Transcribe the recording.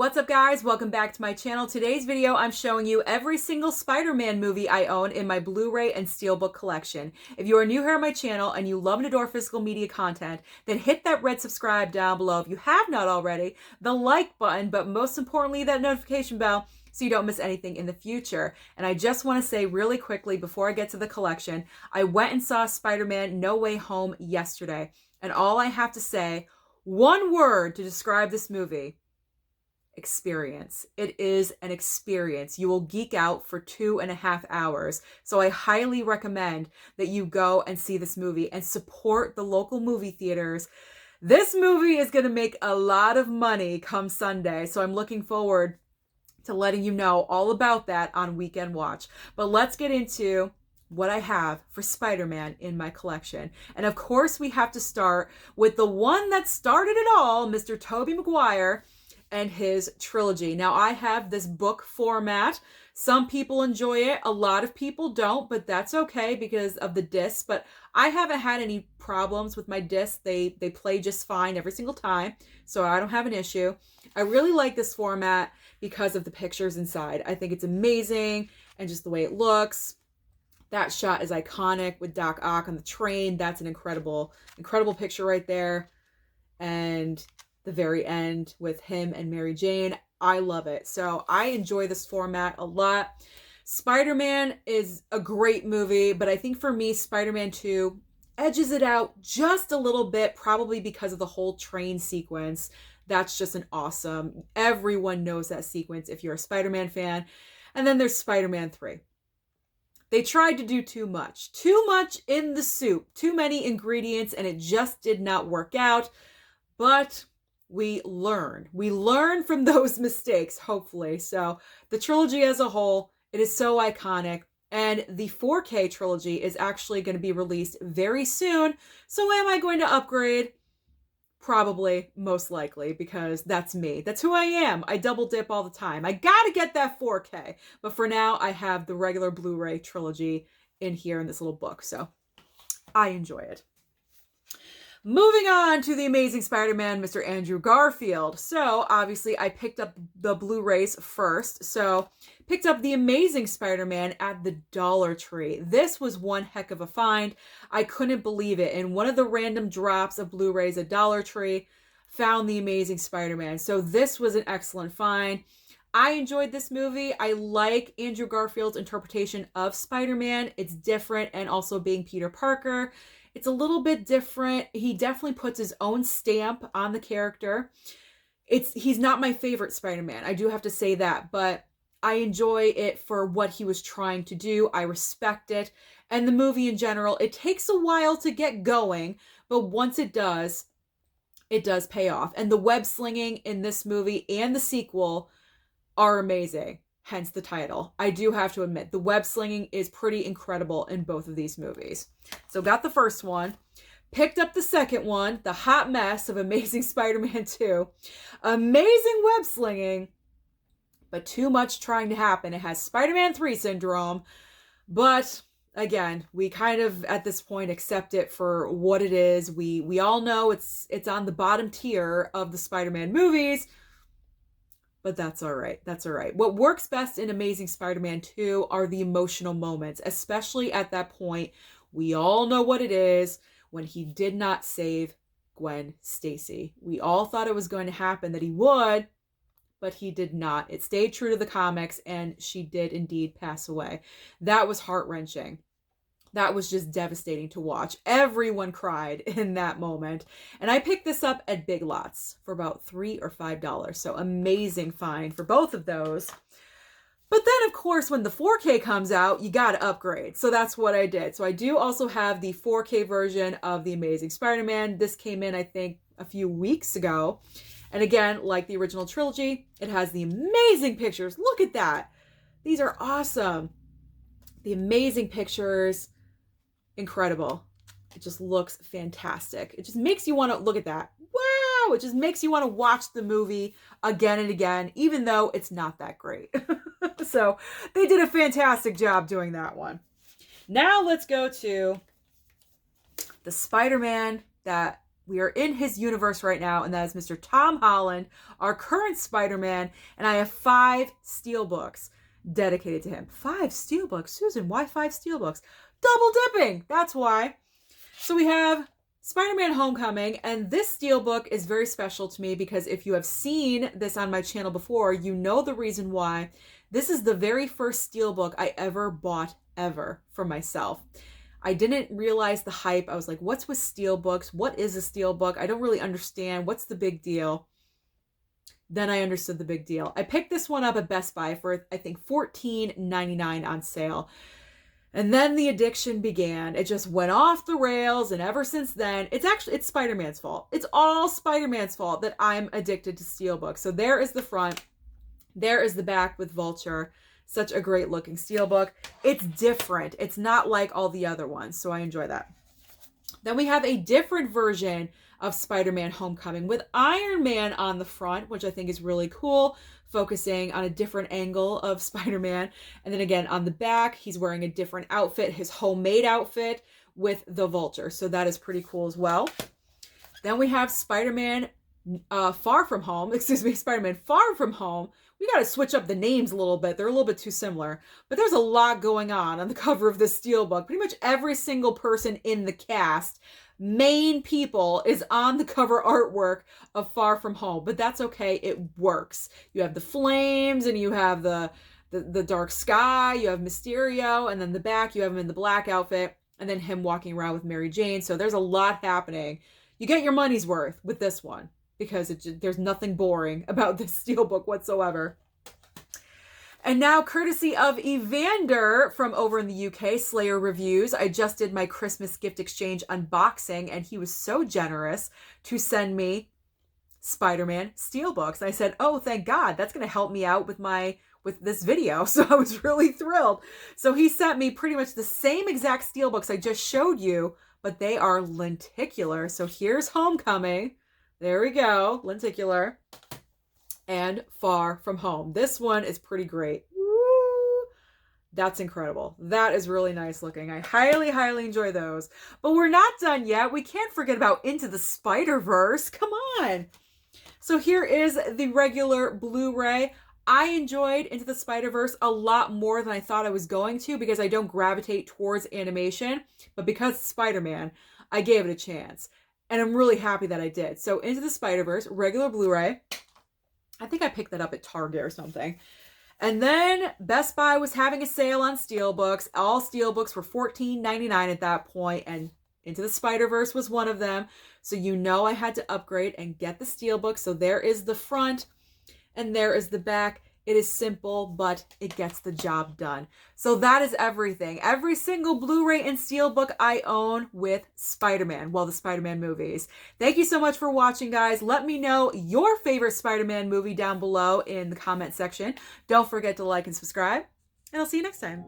What's up, guys? Welcome back to my channel. Today's video, I'm showing you every single Spider-Man movie I own in my Blu-ray and Steelbook collection. If you are new here on my channel and you love and adore physical media content, then hit that red subscribe down below if you have not already, the like button, but most importantly, that notification bell so you don't miss anything in the future. And I just want to say really quickly before I get to the collection, I went and saw Spider-Man No Way Home yesterday. And all I have to say, one word to describe this movie: experience. It is an experience. You will geek out for 2.5 hours. So I highly recommend that you go and see this movie and support the local movie theaters. This movie is going to make a lot of money come Sunday. So I'm looking forward to letting you know all about that on Weekend Watch. But let's get into what I have for Spider-Man in my collection. And of course, we have to start with the one that started it all, Mr. Tobey Maguire and his trilogy. Now, I have this book format. Some people enjoy it. A lot of people don't, but that's okay because of the discs. But I haven't had any problems with my discs. They play just fine every single time, so I don't have an issue. I really like this format because of the pictures inside. I think it's amazing, and just the way it looks. That shot is iconic with Doc Ock on the train. That's an incredible picture right there. And the very end with him and Mary Jane. I love it. So I enjoy this format a lot. Spider-Man is a great movie, but I think for me, Spider-Man 2 edges it out just a little bit, probably because of the whole train sequence. That's just an awesome, everyone knows that sequence if you're a Spider-Man fan. And then there's Spider-Man 3. They tried to do too much in the soup, too many ingredients, and it just did not work out. But we learn from those mistakes, hopefully. So the trilogy as a whole, it is so iconic. And the 4K trilogy is actually going to be released very soon. So am I going to upgrade? Probably, most likely, because that's me. That's who I am. I double dip all the time. I gotta get that 4K. But for now, I have the regular Blu-ray trilogy in here in this little book. So I enjoy it. Moving on to the Amazing Spider-Man, Mr. Andrew Garfield. So obviously I picked up the Blu-rays first. So picked up the Amazing Spider-Man at the Dollar Tree. This was one heck of a find. I couldn't believe it. In one of the random drops of Blu-rays at Dollar Tree, found the Amazing Spider-Man. So this was an excellent find. I enjoyed this movie. I like Andrew Garfield's interpretation of Spider-Man. It's different, and also being Peter Parker, it's a little bit different. He definitely puts his own stamp on the character. He's not my favorite Spider-Man. I do have to say that, but I enjoy it for what he was trying to do. I respect it. And the movie in general, it takes a while to get going, but once it does pay off. And the web slinging in this movie and the sequel are amazing. Hence the title. I do have to admit, the web slinging is pretty incredible in both of these movies. So got the first one. Picked up the second one, the hot mess of Amazing Spider-Man 2. Amazing web slinging, but too much trying to happen. It has Spider-Man 3 syndrome. But again, we kind of at this point accept it for what it is. We all know it's on the bottom tier of the Spider-Man movies. But that's all right. That's all right. What works best in Amazing Spider-Man 2 are the emotional moments, especially at that point. We all know what it is when he did not save Gwen Stacy. We all thought it was going to happen, that he would, but he did not. It stayed true to the comics, and she did indeed pass away. That was heart-wrenching. That was just devastating to watch. Everyone cried in that moment. And I picked this up at Big Lots for about $3 or $5. So amazing find for both of those. But then, of course, when the 4K comes out, you got to upgrade. So that's what I did. So I do also have the 4K version of The Amazing Spider-Man. This came in, I think, a few weeks ago. And again, like the original trilogy, it has the amazing pictures. Look at that. These are awesome. The amazing pictures. Incredible. It just looks fantastic. It just makes you want to look at that. Wow! It just makes you want to watch the movie again and again, even though it's not that great. So they did a fantastic job doing that one. Now let's go to the Spider-Man that we are in his universe right now, and that is Mr. Tom Holland, our current Spider-Man, and I have 5 steelbooks dedicated to him. 5 steelbooks? Susan, why 5 steelbooks? Double dipping! That's why. So we have SpiderMan Homecoming, and this steelbook is very special to me because if you have seen this on my channel before, you know the reason why. This is the very first steelbook I ever bought ever for myself. I didn't realize the hype. I was like, what's with steelbooks? What is a steelbook? I don't really understand. What's the big deal? Then I understood the big deal. I picked this one up at Best Buy for, I think, $14.99 on sale. And then the addiction began. It just went off the rails, and ever since then, it's Spider-Man's fault. It's all Spider-Man's fault that I'm addicted to steelbooks. So there is the front. There is the back with Vulture. Such a great looking steelbook. It's different. It's not like all the other ones, so I enjoy that. Then we have a different version of Spider-Man Homecoming with Iron Man on the front, which I think is really cool, focusing on a different angle of Spider-Man. And then again, on the back, he's wearing a different outfit, his homemade outfit with the Vulture. So that is pretty cool as well. Then we have Spider-Man Far From Home. Spider-Man Far From Home. We got to switch up the names a little bit. They're a little bit too similar. But there's a lot going on the cover of this steelbook. Pretty much every single person in the cast, main people, is on the cover artwork of Far From Home. But that's okay. It works. You have the flames, and you have the dark sky. You have Mysterio. And then the back, you have him in the black outfit. And then him walking around with Mary Jane. So there's a lot happening. You get your money's worth with this one, because there's nothing boring about this steelbook whatsoever. And now, courtesy of Evander from over in the UK, Slayer Reviews, I just did my Christmas gift exchange unboxing, and he was so generous to send me Spider-Man steelbooks. And I said, oh, thank God, that's going to help me out with this video. So I was really thrilled. So he sent me pretty much the same exact steelbooks I just showed you, but they are lenticular. So here's Homecoming. There we go, lenticular, and Far From Home. This one is pretty great. Woo! That's incredible. That is really nice looking. I highly, highly enjoy those. But we're not done yet. We can't forget about Into the Spider-Verse. Come on. So here is the regular Blu-ray. I enjoyed Into the Spider-Verse a lot more than I thought I was going to, because I don't gravitate towards animation. But because it's Spider-Man, I gave it a chance. And I'm really happy that I did. So Into the Spider-Verse, regular Blu-ray. I think I picked that up at Target or something. And then Best Buy was having a sale on steelbooks. All steelbooks were $14.99 at that point, and Into the Spider-Verse was one of them. So you know I had to upgrade and get the steelbook. So there is the front, and there is the back. It is simple, but it gets the job done. So that is everything. Every single Blu-ray and steelbook I own with Spider-Man. Well, the Spider-Man movies. Thank you so much for watching, guys. Let me know your favorite Spider-Man movie down below in the comment section. Don't forget to like and subscribe, and I'll see you next time.